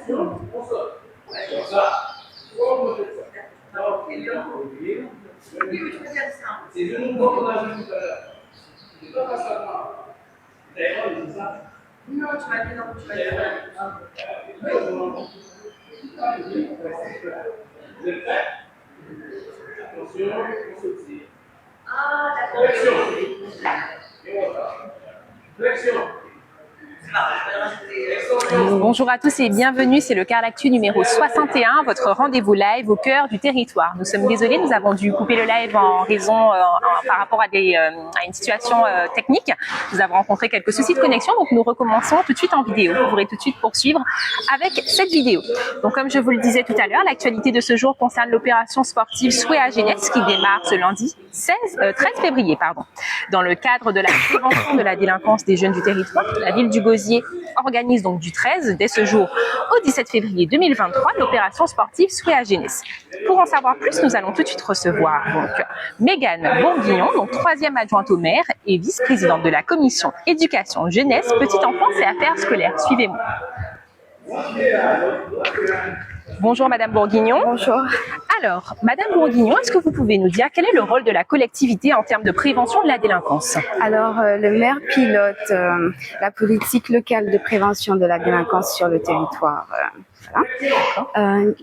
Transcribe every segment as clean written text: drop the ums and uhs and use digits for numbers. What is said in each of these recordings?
Non, tu m'as dit non, tu m'as dit ah, d'accord. Bonjour à tous et bienvenue, c'est le Car Actu numéro 61, votre rendez-vous live au cœur du territoire. Nous sommes désolés, nous avons dû couper le live en raison par rapport à une situation technique. Nous avons rencontré quelques soucis de connexion, donc nous recommençons tout de suite en vidéo. Vous pourrez tout de suite poursuivre avec cette vidéo. Donc comme je vous le disais tout à l'heure, l'actualité de ce jour concerne l'opération sportive Souhait à Jeunesse qui démarre ce lundi 13 février. Dans le cadre de la prévention de la délinquance des jeunes du territoire, la ville du Gosier organise donc du 13 dès ce jour au 17 février 2023 l'opération sportive Souhait à Jeunesse. Pour en savoir plus, nous allons tout de suite recevoir donc Mégane Bourguignon, donc 3e adjointe au maire et vice-présidente de la commission éducation, jeunesse, petite enfance et affaires scolaires. Suivez-moi. Bonjour Madame Bourguignon. Bonjour. Alors, Madame Bourguignon, est-ce que vous pouvez nous dire quel est le rôle de la collectivité en termes de prévention de la délinquance? Alors, le maire pilote la politique locale de prévention de la délinquance sur le territoire. Voilà.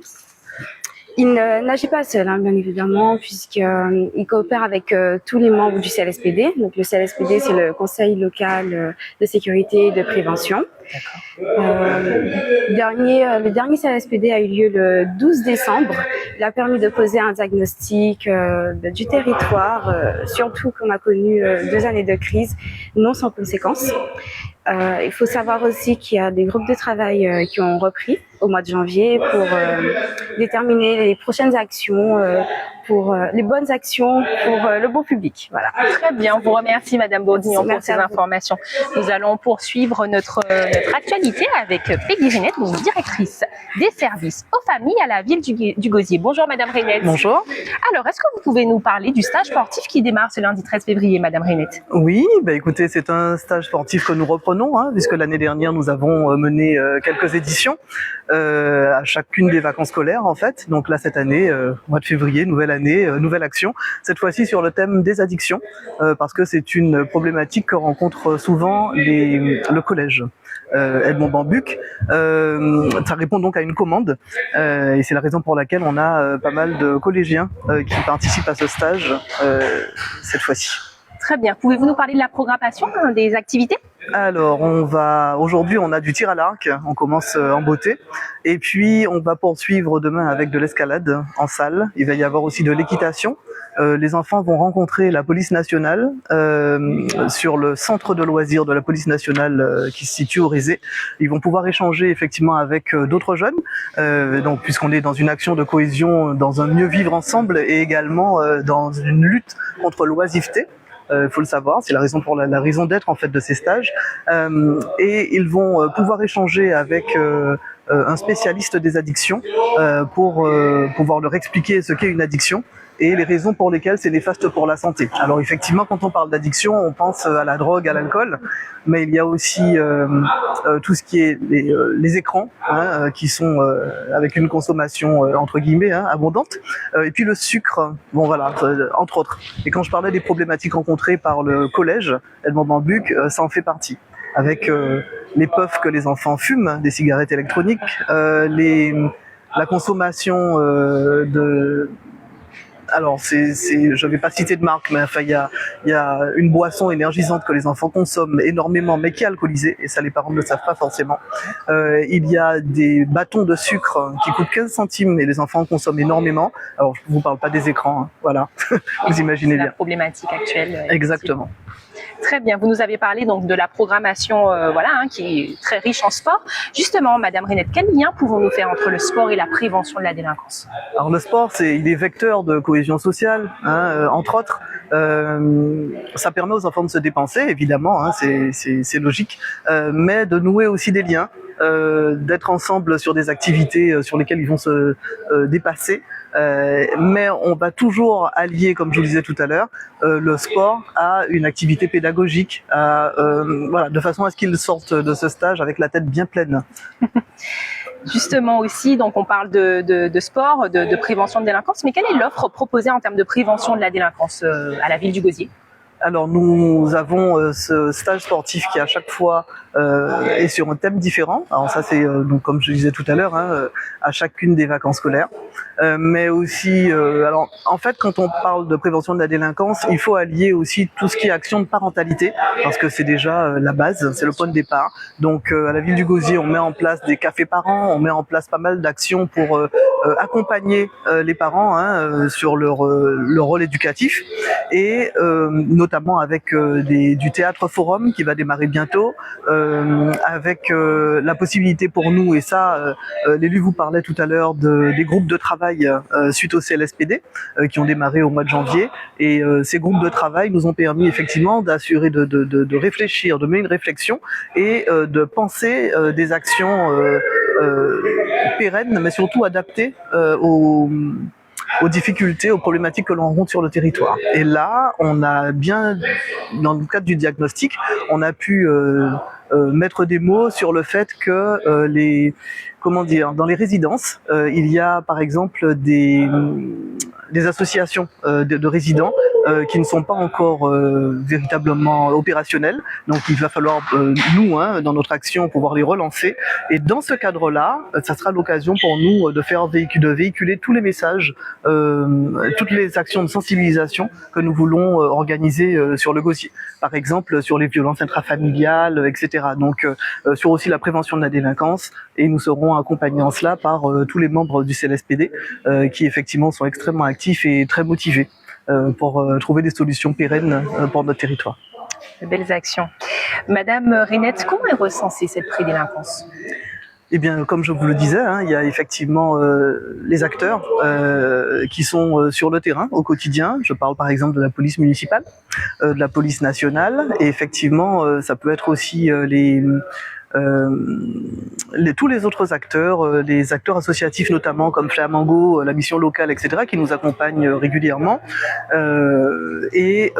Il n'agit pas seul, bien évidemment, puisqu'il coopère avec tous les membres du CLSPD. Donc, le CLSPD, c'est le Conseil local de sécurité et de prévention. Le dernier CLSPD a eu lieu le 12 décembre. Il a permis de poser un diagnostic du territoire, surtout qu'on a connu 2 années de crise, non sans conséquences. Il faut savoir aussi qu'il y a des groupes de travail qui ont repris au mois de janvier pour déterminer les prochaines actions, pour les bonnes actions pour le bon public. Voilà. Très bien, on vous remercie Madame Bourguignon pour ces informations. Nous allons poursuivre notre actualité avec Peggy Renette, donc directrice des services aux familles à la ville du Gosier. Bonjour Madame Renette. Bonjour. Alors, est-ce que vous pouvez nous parler du stage sportif qui démarre ce lundi 13 février, Madame Renette? Oui, écoutez, c'est un stage sportif que nous reprenons, puisque l'année dernière nous avons mené quelques éditions à chacune des vacances scolaires en fait. Donc là cette année, mois de février, nouvelle année, nouvelle action. Cette fois-ci sur le thème des addictions, parce que c'est une problématique que rencontre souvent le collège. Edmond Bambuc. Ça répond donc à une commande et c'est la raison pour laquelle on a pas mal de collégiens qui participent à ce stage cette fois-ci. Très bien. Pouvez-vous nous parler de la programmation des activités? Alors, aujourd'hui, on a du tir à l'arc. On commence en beauté. Et puis, on va poursuivre demain avec de l'escalade en salle. Il va y avoir aussi de l'équitation. Les enfants vont rencontrer la police nationale sur le centre de loisirs de la police nationale qui se situe au Rézé. Ils vont pouvoir échanger effectivement avec d'autres jeunes, donc puisqu'on est dans une action de cohésion, dans un mieux vivre ensemble et également dans une lutte contre l'oisiveté. Faut le savoir, c'est la raison pour la raison d'être en fait de ces stages. Et ils vont pouvoir échanger avec un spécialiste des addictions pour pouvoir leur expliquer ce qu'est une addiction et les raisons pour lesquelles c'est néfaste pour la santé. Alors effectivement, quand on parle d'addiction, on pense à la drogue, à l'alcool, mais il y a aussi tout ce qui est les écrans, qui sont avec une consommation entre guillemets abondante, et puis le sucre, bon voilà, entre autres. Et quand je parlais des problématiques rencontrées par le collège Edmond Bambuc, ça en fait partie. Avec les puffs que les enfants fument, des cigarettes électroniques, la consommation alors je vais pas citer de marque, mais enfin il y a une boisson énergisante que les enfants consomment énormément, mais qui est alcoolisée, et ça les parents ne le savent pas forcément. Il y a des bâtons de sucre qui coûtent 15 centimes et les enfants en consomment énormément. Alors je vous parle pas des écrans, voilà, vous imaginez bien. La problématique actuelle. Exactement. Très bien, vous nous avez parlé donc de la programmation qui est très riche en sport. Justement, Madame Renette, quel lien pouvons-nous faire entre le sport et la prévention de la délinquance? Alors le sport, il est vecteur de cohésion sociale, entre autres. Ça permet aux enfants de se dépenser, évidemment, c'est logique, mais de nouer aussi des liens, d'être ensemble sur des activités sur lesquelles ils vont se dépasser. Mais on va toujours allier, comme je vous le disais tout à l'heure, le sport à une activité pédagogique, de façon à ce qu'ils sortent de ce stage avec la tête bien pleine. Justement aussi, donc on parle de sport, de prévention de délinquance, mais quelle est l'offre proposée en termes de prévention de la délinquance à la ville du Gosier? Alors nous avons ce stage sportif qui à chaque fois est sur un thème différent. Alors ça c'est donc comme je disais tout à l'heure, à chacune des vacances scolaires. Mais aussi, alors en fait quand on parle de prévention de la délinquance, il faut allier aussi tout ce qui est action de parentalité, parce que c'est déjà la base, c'est le point de départ. Donc à la ville du Gosier, on met en place des cafés parents, on met en place pas mal d'actions pour accompagner les parents sur leur rôle éducatif, et notamment avec du théâtre forum qui va démarrer bientôt, avec la possibilité pour nous, et ça l'élu vous parlait tout à l'heure des groupes de travail suite au CLSPD qui ont démarré au mois de janvier, et ces groupes de travail nous ont permis effectivement d'assurer de réfléchir, de mener une réflexion et de penser des actions pérennes mais surtout adaptées aux difficultés, aux problématiques que l'on rencontre sur le territoire. Et là, on a bien, dans le cadre du diagnostic, on a pu mettre des mots sur le fait que dans les résidences, il y a par exemple des associations de résidents qui ne sont pas encore véritablement opérationnelles. Donc il va falloir nous, dans notre action, pouvoir les relancer. Et dans ce cadre-là, ça sera l'occasion pour nous de véhiculer tous les messages, toutes les actions de sensibilisation que nous voulons organiser sur le Gosier. Par exemple, sur les violences intrafamiliales, etc. Donc sur aussi la prévention de la délinquance. Et nous serons accompagnés en cela par tous les membres du CLSPD qui effectivement sont extrêmement actifs et très motivés pour trouver des solutions pérennes pour notre territoire. De belles actions. Madame Rainette, comment est recensée cette prédélinquance? Eh bien, comme je vous le disais, il y a effectivement les acteurs qui sont sur le terrain au quotidien. Je parle par exemple de la police municipale, de la police nationale, et effectivement, ça peut être aussi tous les autres acteurs, les acteurs associatifs notamment comme Flamango, la mission locale, etc., qui nous accompagnent régulièrement, et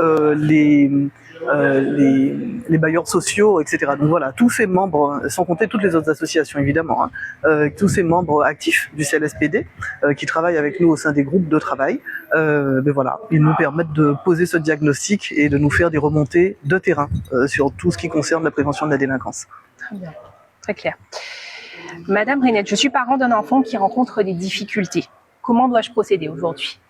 les bailleurs sociaux, etc. Donc voilà, tous ces membres, sans compter toutes les autres associations évidemment, tous ces membres actifs du CLSPD qui travaillent avec nous au sein des groupes de travail, mais voilà, ils nous permettent de poser ce diagnostic et de nous faire des remontées de terrain sur tout ce qui concerne la prévention de la délinquance. Très bien, très clair. Madame Rainette, je suis parent d'un enfant qui rencontre des difficultés. Comment dois-je procéder aujourd'hui?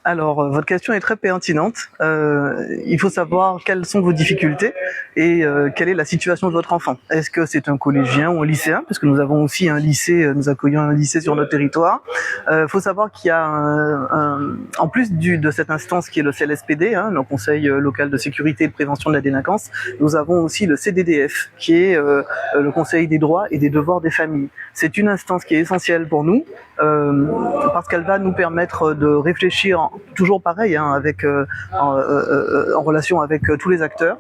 Alors, votre question est très pertinente. Il faut savoir quelles sont vos difficultés et quelle est la situation de votre enfant. Est-ce que c'est un collégien ou un lycéen? Parce que nous avons aussi un lycée, nous accueillons un lycée sur notre territoire. Il faut savoir qu'il y a en plus de cette instance qui est le CLSPD, le Conseil local de sécurité et de prévention de la délinquance, nous avons aussi le CDDF, qui est le Conseil des droits et des devoirs des familles. C'est une instance qui est essentielle pour nous, parce qu'elle va nous permettre de réfléchir toujours pareil, en relation avec tous les acteurs,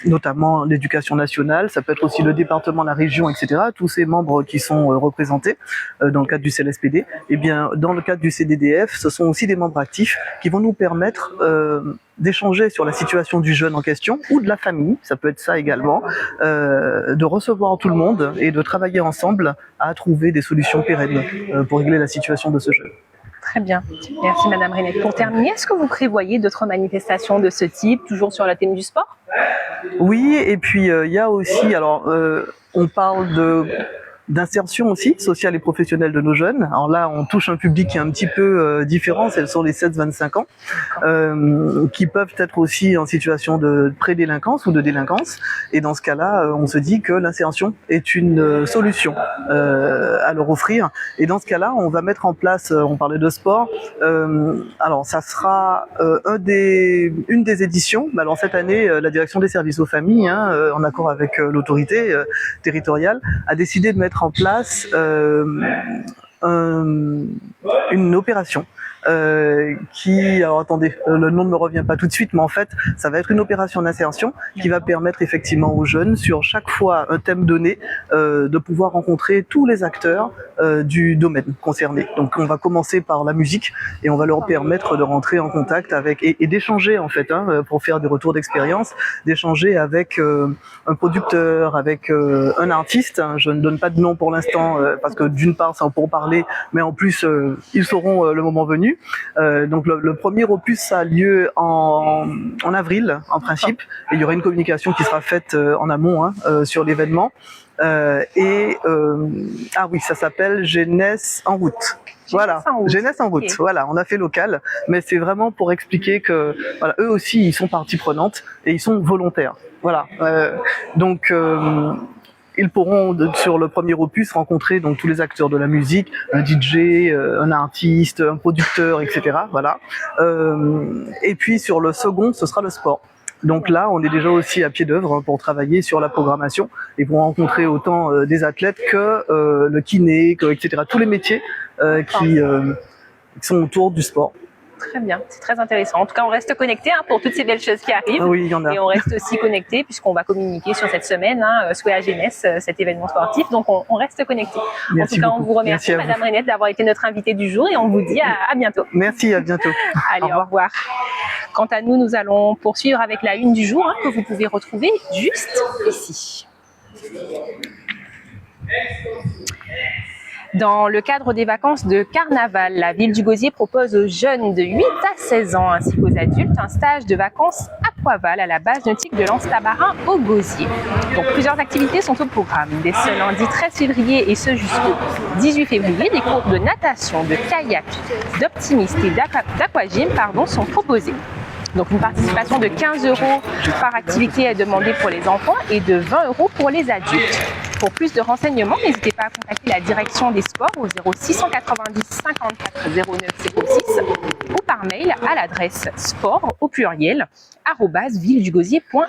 notamment l'éducation nationale, ça peut être aussi le département, la région, etc. Tous ces membres qui sont représentés dans le cadre du CLSPD, et bien dans le cadre du CDDF, ce sont aussi des membres actifs qui vont nous permettre d'échanger sur la situation du jeune en question ou de la famille, ça peut être ça également, de recevoir tout le monde et de travailler ensemble à trouver des solutions pérennes pour régler la situation de ce jeune. Très bien. Merci Madame Rainette. Pour terminer, est-ce que vous prévoyez d'autres manifestations de ce type, toujours sur le thème du sport? Oui, et puis il y a aussi, on parle d'insertion aussi sociale et professionnelle de nos jeunes. Alors là, on touche un public qui est un petit peu différent, ce sont les 7-25 ans, qui peuvent être aussi en situation de prédélinquance ou de délinquance. Et dans ce cas-là, on se dit que l'insertion est une solution à leur offrir. Et dans ce cas-là, on va mettre en place, on parlait de sport, alors ça sera une des éditions. Alors cette année, la direction des services aux familles, en accord avec l'autorité territoriale, a décidé de mettre en place une opération alors attendez, le nom ne me revient pas tout de suite, mais en fait, ça va être une opération d'insertion qui va permettre effectivement aux jeunes, sur chaque fois un thème donné, de pouvoir rencontrer tous les acteurs du domaine concerné. Donc on va commencer par la musique et on va leur permettre de rentrer en contact avec et d'échanger en fait, pour faire des retours d'expérience, d'échanger avec un producteur, avec un artiste. Je ne donne pas de nom pour l'instant parce que d'une part c'est pour parler, mais en plus ils sauront le moment venu. Donc le premier opus a lieu en avril en principe, et il y aura une communication qui sera faite en amont sur l'événement. Ah oui, ça s'appelle Jeunesse en route. Voilà, Jeunesse en route. Okay. Voilà, on a fait local, mais c'est vraiment pour expliquer que voilà, eux aussi ils sont partie prenante et ils sont volontaires. Voilà, donc ils pourront sur le premier opus rencontrer donc tous les acteurs de la musique, un DJ, un artiste, un producteur, etc. Voilà. Et puis sur le second, ce sera le sport. Donc là, on est déjà aussi à pied d'œuvre pour travailler sur la programmation et pour rencontrer autant des athlètes que le kiné, etc. Tous les métiers qui sont autour du sport. Très bien, c'est très intéressant. En tout cas, on reste connecté pour toutes ces belles choses qui arrivent. Ah oui, il y en a. Et on reste aussi connecté puisqu'on va communiquer sur cette semaine, Souhait à Jeunesse, cet événement sportif. Donc, on reste connecté. Merci en tout cas, beaucoup. On vous remercie, Madame Renette, d'avoir été notre invitée du jour et on vous dit à bientôt. Merci, à bientôt. Allez, au revoir. Quant à nous, nous allons poursuivre avec la une du jour que vous pouvez retrouver juste ici. Dans le cadre des vacances de carnaval, la ville du Gosier propose aux jeunes de 8 à 16 ans ainsi qu'aux adultes un stage de vacances à Poival à la base nautique de l'Anse-Tabarin au Gosier. Donc plusieurs activités sont au programme. Dès ce lundi 13 février et ce jusqu'au 18 février, des cours de natation, de kayak, d'optimiste et d'aquagym sont proposés. Donc une participation de 15 € par activité est demandée pour les enfants et de 20 € pour les adultes. Pour plus de renseignements, n'hésitez pas à contacter la direction des sports au 0690 54 09 06 ou par mail à l'adresse sport au pluriel @villedugosier.fr.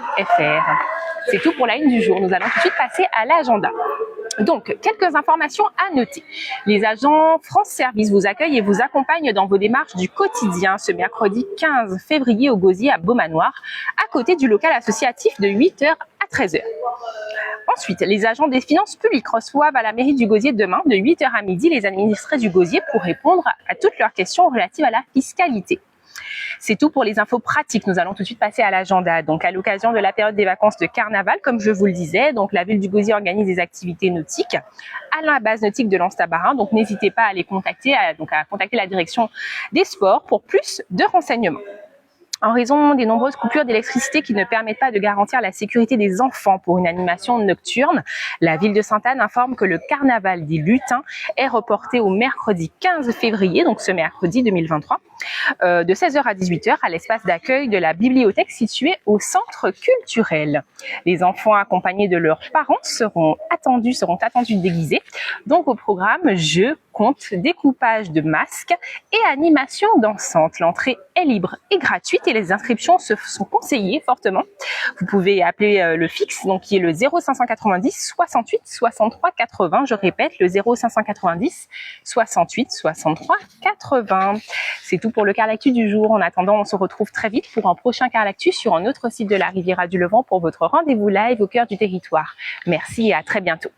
C'est tout pour la une du jour. Nous allons tout de suite passer à l'agenda. Donc, quelques informations à noter. Les agents France Service vous accueillent et vous accompagnent dans vos démarches du quotidien ce mercredi 15 février au Gosier à Beaumanoir, à côté du local associatif de 8 h à 13 h. Ensuite, les agents des finances publiques reçoivent à la mairie du Gosier demain de 8 h à midi les administrés du Gosier pour répondre à toutes leurs questions relatives à la fiscalité. C'est tout pour les infos pratiques. Nous allons tout de suite passer à l'agenda. Donc, à l'occasion de la période des vacances de carnaval, comme je vous le disais, donc la ville du Gosier organise des activités nautiques à la base nautique de l'Anse-Tabarin. Donc, n'hésitez pas à les contacter, à contacter la direction des sports pour plus de renseignements. En raison des nombreuses coupures d'électricité qui ne permettent pas de garantir la sécurité des enfants pour une animation nocturne, la ville de Sainte-Anne informe que le carnaval des lutins est reporté au mercredi 15 février, donc ce mercredi 2023, de 16 h à 18 h à l'espace d'accueil de la bibliothèque située au centre culturel. Les enfants accompagnés de leurs parents seront attendus déguisés. Donc au programme, jeux, contes, découpage de masques et animation dansante. L'entrée est libre et gratuite et les inscriptions sont conseillées fortement. Vous pouvez appeler le fixe, donc qui est le 0590 68 63 80. Je répète, le 0590 68 63 80. C'est tout pour le Carlactu du jour. En attendant, on se retrouve très vite pour un prochain Carlactu sur un autre site de la Riviera du Levant pour votre rendez-vous live au cœur du territoire. Merci et à très bientôt.